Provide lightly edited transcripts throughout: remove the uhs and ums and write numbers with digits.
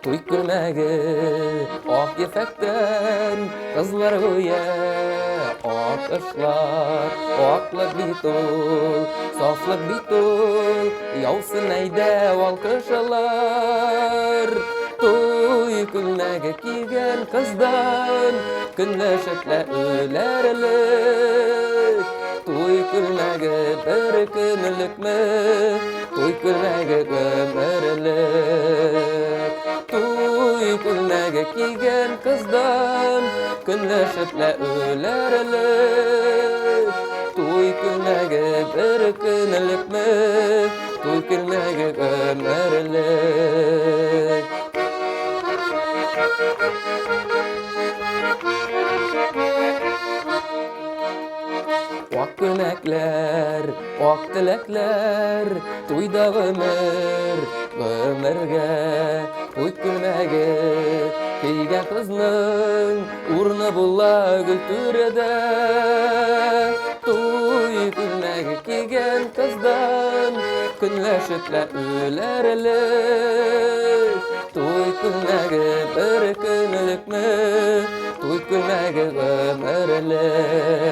Toy külmegi ak yefekten kızlar goya akışlar aklık bitul saflık bitul yavsın eyde alkışlar Toy külmegi kiygen kızdan künleşiple ölerlik Toy külmegi bir günlük mü Toy külmegi ömürlük Toy külmegi kiygen kızdan künleşiple ölerlik Toy külmegi bir günlük mü Toy külmegi ömürlük Ak gülmekler, ak dilekler, tuyda ömür, ömürge, toy gülmegi, kiygen kızның urnu bulla gültürede. Toy gülmegi kiygen kızdan, künleşiple ölerlik. Toy gülmegi bir günlük mü, toy gülmegi ömürlük.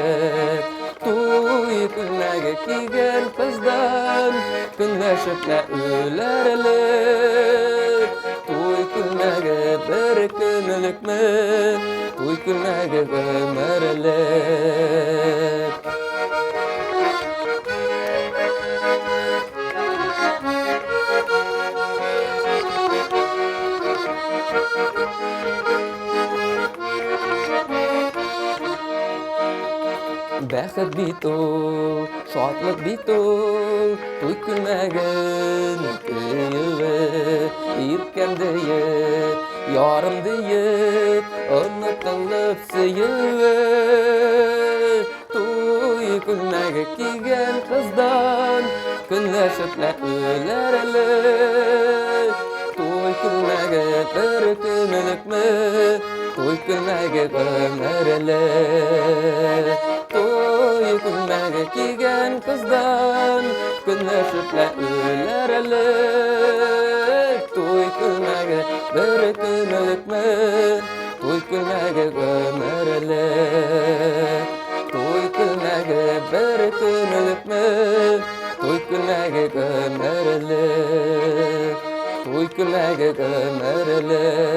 Toy külmegi kiygen kızdan künleşiple ölerlik Toy külmegi bir günlük mü Toy külmegi ömürlük Bäxet bitul, şatlık bitul, toy külmegin kıyığı, irkem deyip, yarım deyip, unutulup sıyığı. Toy külmegi kiygen kızdan, künleşiple ölerlik. Toy külmegi bir günlük mü, toy külmegi ömürlük. Toy külmegi kiygen kızdan künleşiple ölerlik Toy külmegi bir günlük mü Toy külmegi ömürlük Toy külmegi bir günlük mü Toy külmegi ömürlük Toy külmegi ömürlük